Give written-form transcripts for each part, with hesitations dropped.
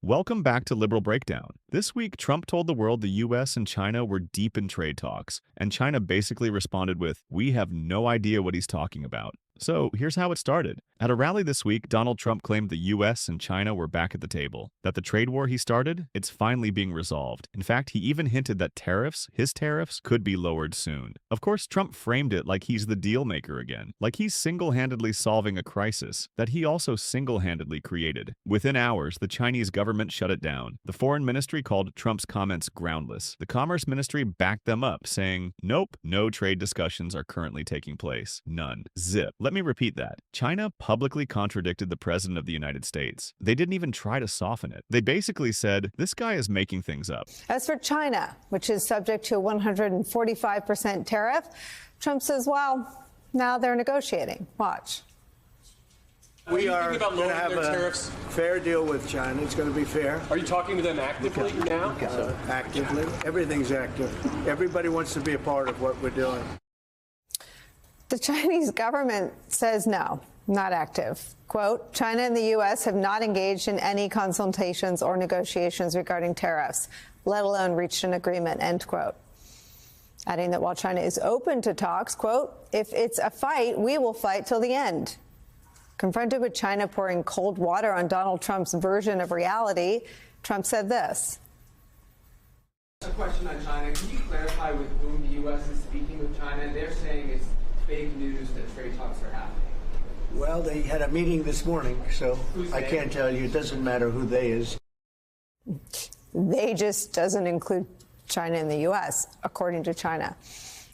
Welcome back to Liberal Breakdown. This week, Trump told the world the US and China were deep in trade talks, and China basically responded with, "We have no idea what he's talking about." So here's how it started. At a rally this week, Donald Trump claimed the US and China were back at the table, that the trade war he started, it's finally being resolved. In fact, he even hinted that his tariffs, could be lowered soon. Of course, Trump framed it like he's the deal maker again, like he's single-handedly solving a crisis that he also single-handedly created. Within hours, the Chinese government shut it down. The foreign ministry called Trump's comments groundless. The Commerce Ministry backed them up, saying, "Nope, no trade discussions are currently taking place. None. Zip." Let me repeat that. China publicly contradicted the President of the United States. They didn't even try to soften it. They basically said, this guy is making things up. As for China, which is subject to a 145% tariff, Trump says, well, now they're negotiating. Watch. We are going to have a fair deal with China. It's going to be fair. Are you talking to them actively now? Actively. Everything's active. Everybody wants to be a part of what we're doing. The Chinese government says no, not active. Quote, China and the U.S. have not engaged in any consultations or negotiations regarding tariffs, let alone reached an agreement, end quote. Adding that while China is open to talks, quote, if it's a fight, we will fight till the end. Confronted with China pouring cold water on Donald Trump's version of reality, Trump said this. A question on China. Can you clarify with whom the U.S. is speaking with China? They're saying it's fake news that trade talks are happening. Well, they had a meeting this morning, so I can't tell you. It doesn't matter who they is. They just doesn't include China and the U.S., according to China.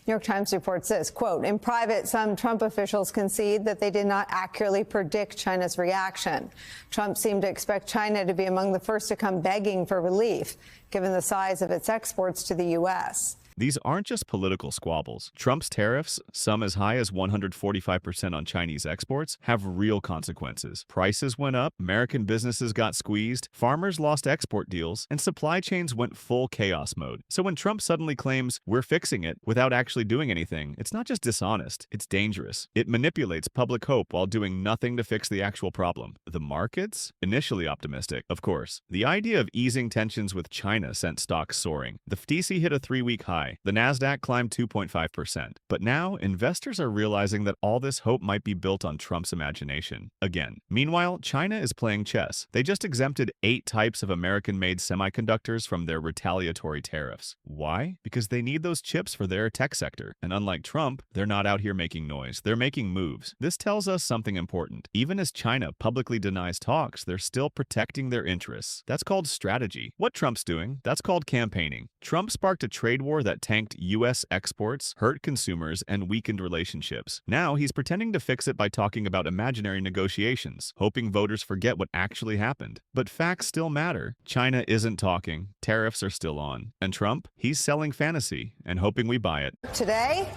New York Times reports this, quote, in private, some Trump officials concede that they did not accurately predict China's reaction. Trump seemed to expect China to be among the first to come begging for relief, given the size of its exports to the U.S. These aren't just political squabbles. Trump's tariffs, some as high as 145% on Chinese exports, have real consequences. Prices went up, American businesses got squeezed, farmers lost export deals, and supply chains went full chaos mode. So when Trump suddenly claims, we're fixing it, without actually doing anything, it's not just dishonest, it's dangerous. It manipulates public hope while doing nothing to fix the actual problem. The markets? Initially optimistic, of course. The idea of easing tensions with China sent stocks soaring. The FTSE hit a 3-week high. The Nasdaq climbed 2.5%. But now, investors are realizing that all this hope might be built on Trump's imagination. Again. Meanwhile, China is playing chess. They just exempted 8 types of American-made semiconductors from their retaliatory tariffs. Why? Because they need those chips for their tech sector. And unlike Trump, they're not out here making noise. They're making moves. This tells us something important. Even as China publicly denies talks, they're still protecting their interests. That's called strategy. What Trump's doing, that's called campaigning. Trump sparked a trade war that tanked U.S. exports, hurt consumers, and weakened relationships. Now he's pretending to fix it by talking about imaginary negotiations, hoping voters forget what actually happened. But facts still matter. China isn't talking, tariffs are still on. And Trump, he's selling fantasy and hoping we buy it. Today,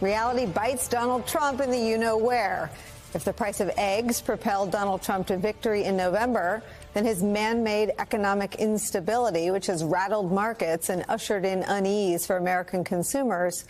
reality bites Donald Trump in the you-know-where. If the price of eggs propelled Donald Trump to victory in November, then his man-made economic instability, which has rattled markets and ushered in unease for American consumers,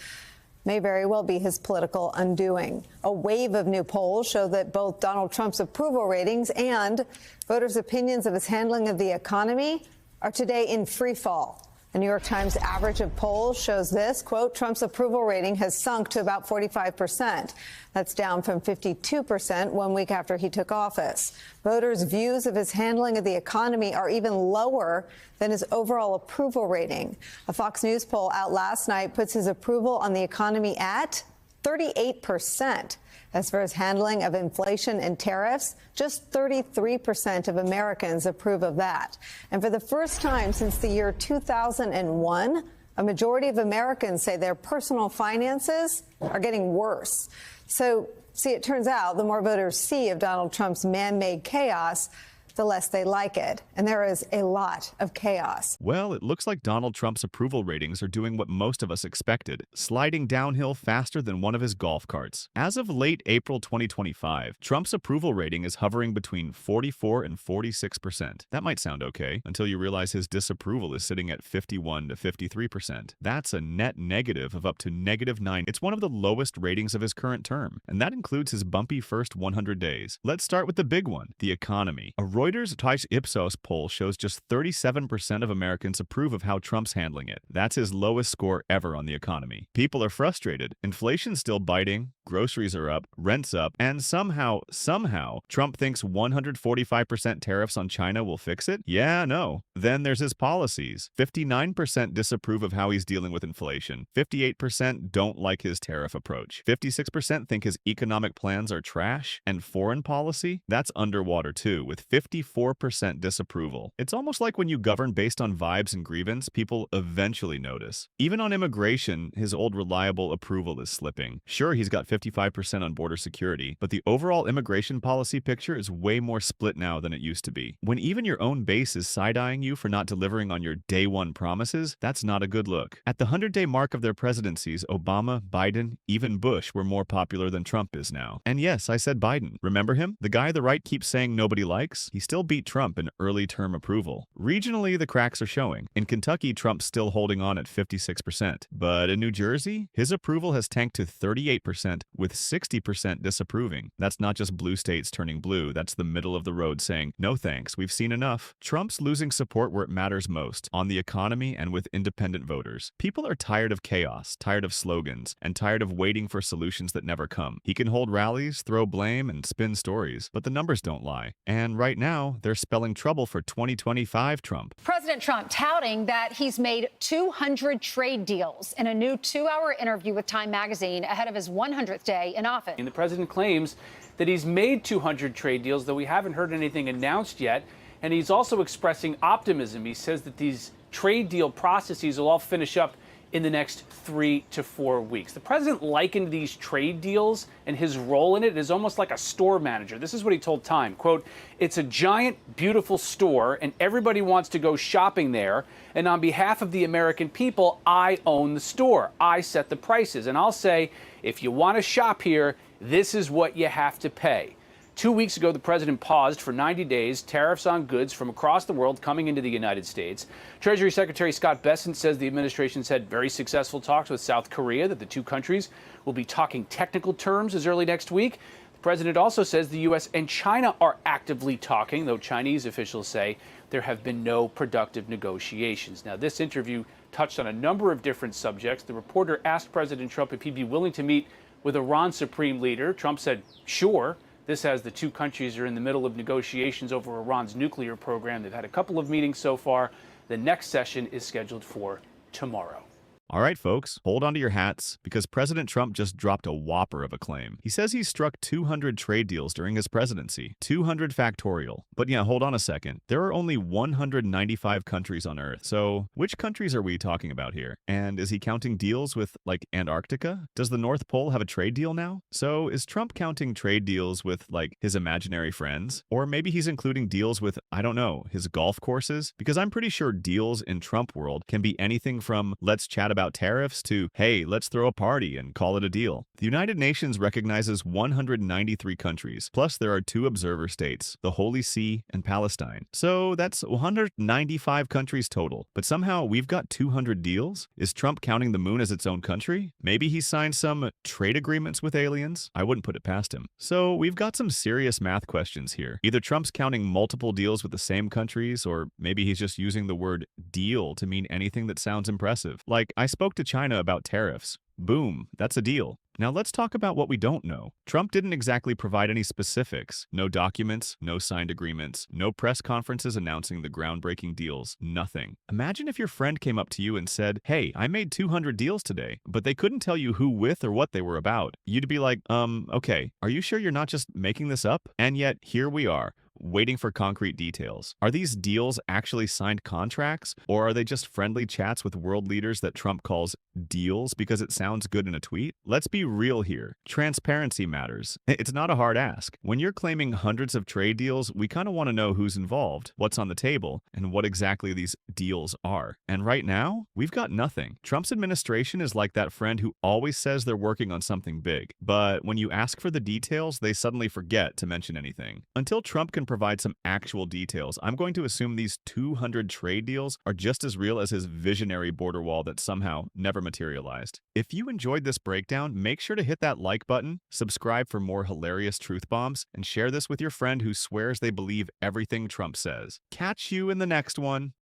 may very well be his political undoing. A wave of new polls show that both Donald Trump's approval ratings and voters' opinions of his handling of the economy are today in free fall. The New York Times average of polls shows this, quote, Trump's approval rating has sunk to about 45%. That's down from 52% 1 week after he took office. Voters' views of his handling of the economy are even lower than his overall approval rating. A Fox News poll out last night puts his approval on the economy at 38%. As for his handling of inflation and tariffs, just 33% of Americans approve of that. And for the first time since the year 2001, a majority of Americans say their personal finances are getting worse. So, see, it turns out the more voters see of Donald Trump's man-made chaos, the less they like it. And there is a lot of chaos. Well, it looks like Donald Trump's approval ratings are doing what most of us expected, sliding downhill faster than one of his golf carts. As of late April 2025, Trump's approval rating is hovering between 44 and 46%. That might sound okay, until you realize his disapproval is sitting at 51 to 53%. That's a net negative of up to -9. It's one of the lowest ratings of his current term, and that includes his bumpy first 100 days. Let's start with the big one, the economy. A Reuters' Toughts Ipsos poll shows just 37% of Americans approve of how Trump's handling it. That's his lowest score ever on the economy. People are frustrated. Inflation's still biting, groceries are up, rent's up, and somehow, Trump thinks 145% tariffs on China will fix it? Yeah, no. Then there's his policies. 59% disapprove of how he's dealing with inflation. 58% don't like his tariff approach. 56% think his economic plans are trash. And foreign policy? That's underwater too, with 54% disapproval. It's almost like when you govern based on vibes and grievance, people eventually notice. Even on immigration, his old reliable approval is slipping. Sure, he's got 55% on border security, but the overall immigration policy picture is way more split now than it used to be. When even your own base is side-eyeing you for not delivering on your day one promises, that's not a good look. At the 100-day mark of their presidencies, Obama, Biden, even Bush were more popular than Trump is now. And yes, I said Biden. Remember him? The guy the right keeps saying nobody likes? He still beat Trump in early term approval. Regionally, the cracks are showing. In Kentucky, Trump's still holding on at 56%. But in New Jersey, his approval has tanked to 38%, with 60% disapproving. That's not just blue states turning blue, that's the middle of the road saying, no thanks, we've seen enough. Trump's losing support where it matters most, on the economy and with independent voters. People are tired of chaos, tired of slogans, and tired of waiting for solutions that never come. He can hold rallies, throw blame, and spin stories, but the numbers don't lie. And right now, they're spelling trouble for 2025 Trump. President Trump touting that he's made 200 trade deals in a new 2-hour interview with Time magazine ahead of his 100th day in office. And the president claims that he's made 200 trade deals, though we haven't heard anything announced yet. And he's also expressing optimism. He says that these trade deal processes will all finish up in the next 3 to 4 weeks. The president likened these trade deals and his role in it as almost like a store manager. This is what he told Time, quote, "It's a giant, beautiful store, and everybody wants to go shopping there. And on behalf of the American people, I own the store. I set the prices. And I'll say, if you want to shop here, this is what you have to pay." 2 weeks ago, the president paused for 90 days tariffs on goods from across the world coming into the United States. Treasury Secretary Scott Bessent says the administration's had very successful talks with South Korea, that the two countries will be talking technical terms as early next week. The president also says the U.S. and China are actively talking, though Chinese officials say there have been no productive negotiations. Now, this interview touched on a number of different subjects. The reporter asked President Trump if he'd be willing to meet with Iran's supreme leader. Trump said, sure. This as the two countries are in the middle of negotiations over Iran's nuclear program. They've had a couple of meetings so far. The next session is scheduled for tomorrow. All right, folks, hold on to your hats, because President Trump just dropped a whopper of a claim. He says he struck 200 trade deals during his presidency. 200 factorial. But yeah, hold on a second. There are only 195 countries on Earth. So which countries are we talking about here? And is he counting deals with, like, Antarctica? Does the North Pole have a trade deal now? So is Trump counting trade deals with, like, his imaginary friends? Or maybe he's including deals with, I don't know, his golf courses? Because I'm pretty sure deals in Trump world can be anything from let's chat about tariffs to, hey, let's throw a party and call it a deal. The United Nations recognizes 193 countries, plus there are 2 observer states, the Holy See and Palestine. So that's 195 countries total. But somehow we've got 200 deals? Is Trump counting the moon as its own country? Maybe he signed some trade agreements with aliens? I wouldn't put it past him. So we've got some serious math questions here. Either Trump's counting multiple deals with the same countries, or maybe he's just using the word deal to mean anything that sounds impressive. Like, I spoke to China about tariffs. Boom, that's a deal. Now let's talk about what we don't know. Trump didn't exactly provide any specifics. No documents, no signed agreements, no press conferences announcing the groundbreaking deals, nothing. Imagine if your friend came up to you and said, hey, I made 200 deals today, but they couldn't tell you who with or what they were about. You'd be like, okay, are you sure you're not just making this up? And yet, here we are, waiting for concrete details. Are these deals actually signed contracts, or are they just friendly chats with world leaders that Trump calls deals because it sounds good in a tweet? Let's be real here. Transparency matters. It's not a hard ask. When you're claiming hundreds of trade deals, we kind of want to know who's involved, what's on the table, and what exactly these deals are. And right now, we've got nothing. Trump's administration is like that friend who always says they're working on something big, but when you ask for the details, they suddenly forget to mention anything. Until Trump can can provide some actual details, I'm going to assume these 200 trade deals are just as real as his visionary border wall that somehow never materialized. If you enjoyed this breakdown, make sure to hit that like button, subscribe for more hilarious truth bombs, and share this with your friend who swears they believe everything Trump says. Catch you in the next one.